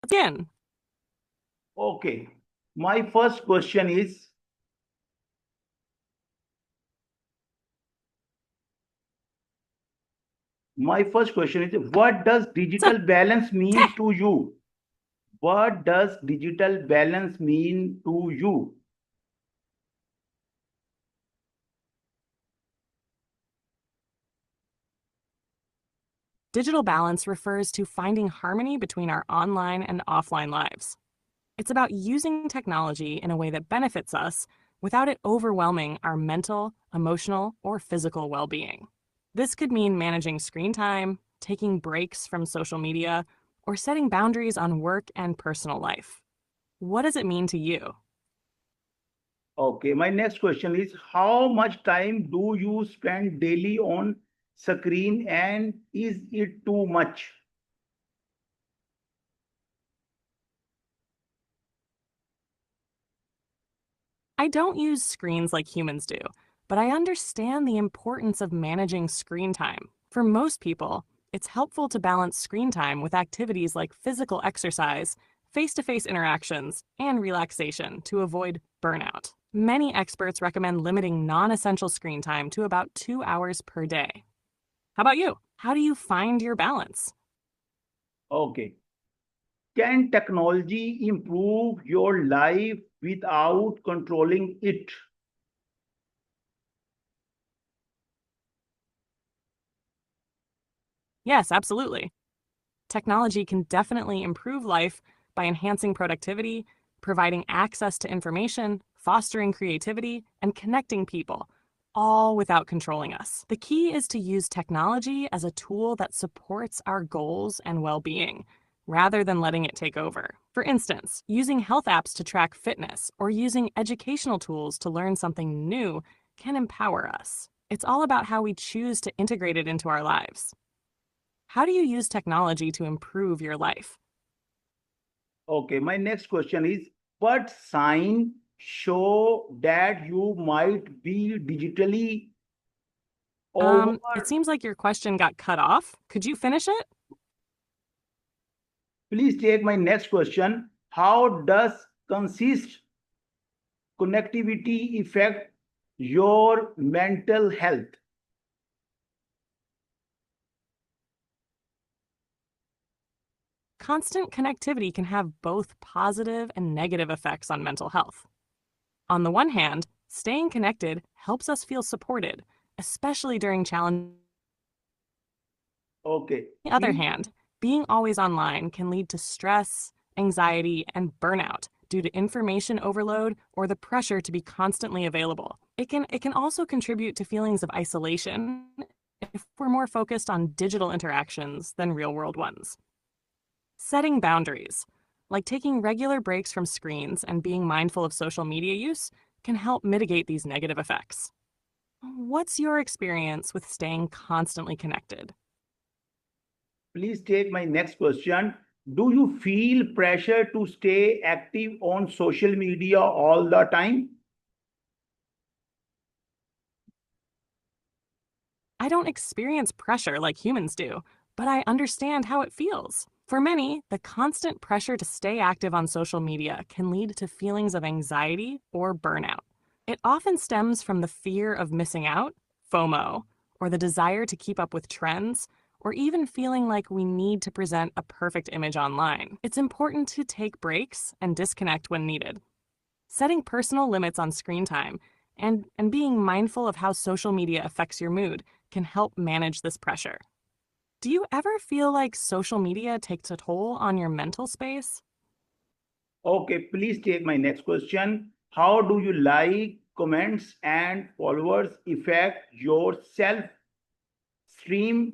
Again, Okay. My first question is, what does so digital balance mean to you? What does digital balance mean to you? digital balance refers to finding harmony between our online and offline lives. It's about using technology in a way that benefits us without it overwhelming our mental, emotional, or physical well-being. This could mean managing screen time, taking breaks from social media, or setting boundaries on work and personal life. What does it mean to you? Okay, my next question is, how much time do you spend daily on screen and is it too much? I don't use screens like humans do, but I understand the importance of managing screen time. For most people, it's helpful to balance screen time with activities like physical exercise, face-to-face interactions, and relaxation to avoid burnout. Many experts recommend limiting non-essential screen time to about 2 hours per day. How about you? How do you find your balance? Okay. Can technology improve your life without controlling it? Yes, absolutely. Technology can definitely improve life by enhancing productivity, providing access to information, fostering creativity, and connecting people, all without controlling us. The key is to use technology as a tool that supports our goals and well-being, rather than letting it take over. For instance, using health apps to track fitness or using educational tools to learn something new can empower us. It's all about how we choose to integrate it into our lives. How do you use technology to improve your life? Okay, my next question is, what sign show that you might be digitally It over? seems like your question got cut off. Could you finish it? Please take my next question. How does consist connectivity affect your mental health? Constant connectivity can have both positive and negative effects on mental health. On the one hand, staying connected helps us feel supported, especially during challenges. Okay, On the other please. hand, being always online can lead to stress, anxiety, and burnout due to information overload or the pressure to be constantly available. It can also contribute to feelings of isolation if we're more focused on digital interactions than real-world ones. Setting boundaries, like taking regular breaks from screens and being mindful of social media use, can help mitigate these negative effects. What's your experience with staying constantly connected? Please take my next question. Do you feel pressure to stay active on social media all the time? I don't experience pressure like humans do, but I understand how it feels. For many, the constant pressure to stay active on social media can lead to feelings of anxiety or burnout. It often stems from the fear of missing out, FOMO, or the desire to keep up with trends, or even feeling like we need to present a perfect image online. It's important to take breaks and disconnect when needed. Setting personal limits on screen time and being mindful of how social media affects your mood can help manage this pressure. Do you ever feel like social media takes a toll on your mental space? Okay, please take my next question. How do you like, comments, and followers affect your self stream?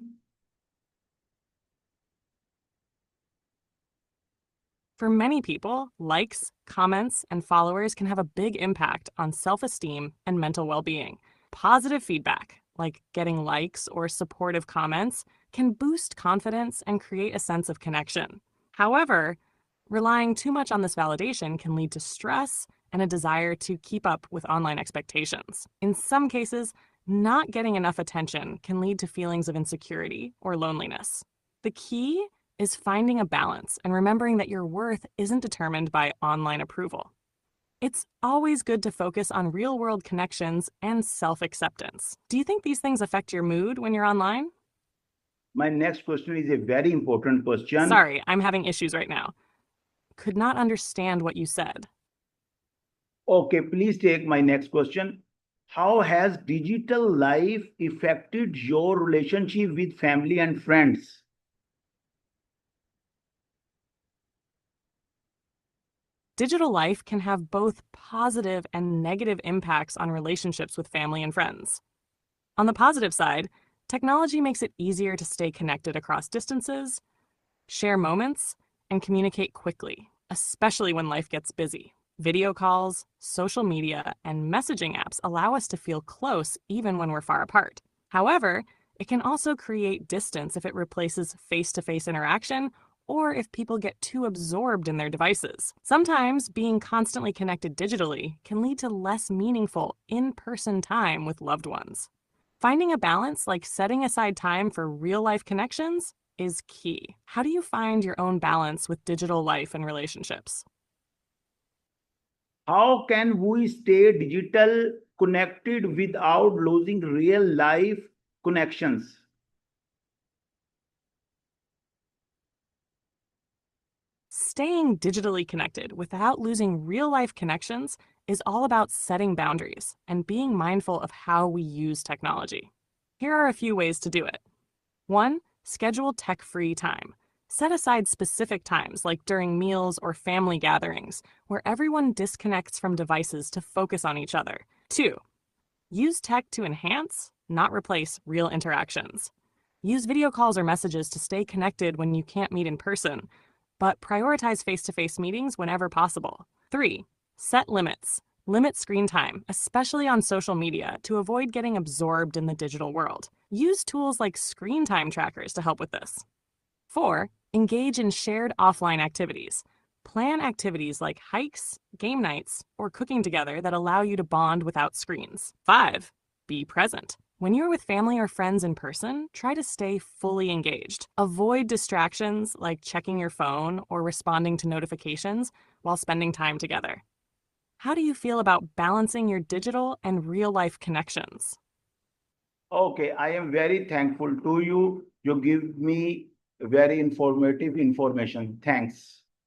For many people, likes, comments, and followers can have a big impact on self-esteem and mental well-being. Positive feedback, like getting likes or supportive comments, can boost confidence and create a sense of connection. However, relying too much on this validation can lead to stress and a desire to keep up with online expectations. In some cases, not getting enough attention can lead to feelings of insecurity or loneliness. The key is finding a balance and remembering that your worth isn't determined by online approval. It's always good to focus on real world connections and self acceptance. Do you think these things affect your mood when you're online? My next question is a very important question. Sorry, I'm having issues right now. Could not understand what you said. Okay, please take my next question. How has digital life affected your relationship with family and friends? Digital life can have both positive and negative impacts on relationships with family and friends. On the positive side, technology makes it easier to stay connected across distances, share moments, and communicate quickly, especially when life gets busy. Video calls, social media, and messaging apps allow us to feel close even when we're far apart. However, it can also create distance if it replaces face to face interaction or if people get too absorbed in their devices. Sometimes being constantly connected digitally can lead to less meaningful in person time with loved ones. Finding a balance, like setting aside time for real life connections, is key. How do you find your own balance with digital life and relationships? How can we stay digital connected without losing real life connections? Staying digitally connected without losing real life connections is all about setting boundaries and being mindful of how we use technology. Here are a few ways to do it. 1. Schedule tech free time. Set aside specific times, like during meals or family gatherings, where everyone disconnects from devices to focus on each other. 2. Use tech to enhance, not replace, real interactions. Use video calls or messages to stay connected when you can't meet in person, but prioritize face to face meetings whenever possible. 3. Set limits. Limit screen time, especially on social media, to avoid getting absorbed in the digital world. Use tools like screen time trackers to help with this. 4. Engage in shared offline activities. Plan activities like hikes, game nights, or cooking together that allow you to bond without screens. 5. Be present. When you're with family or friends in person, try to stay fully engaged. Avoid distractions like checking your phone or responding to notifications while spending time together. How do you feel about balancing your digital and real life connections? Okay, I am very thankful to you. You give me very informative information. Thanks.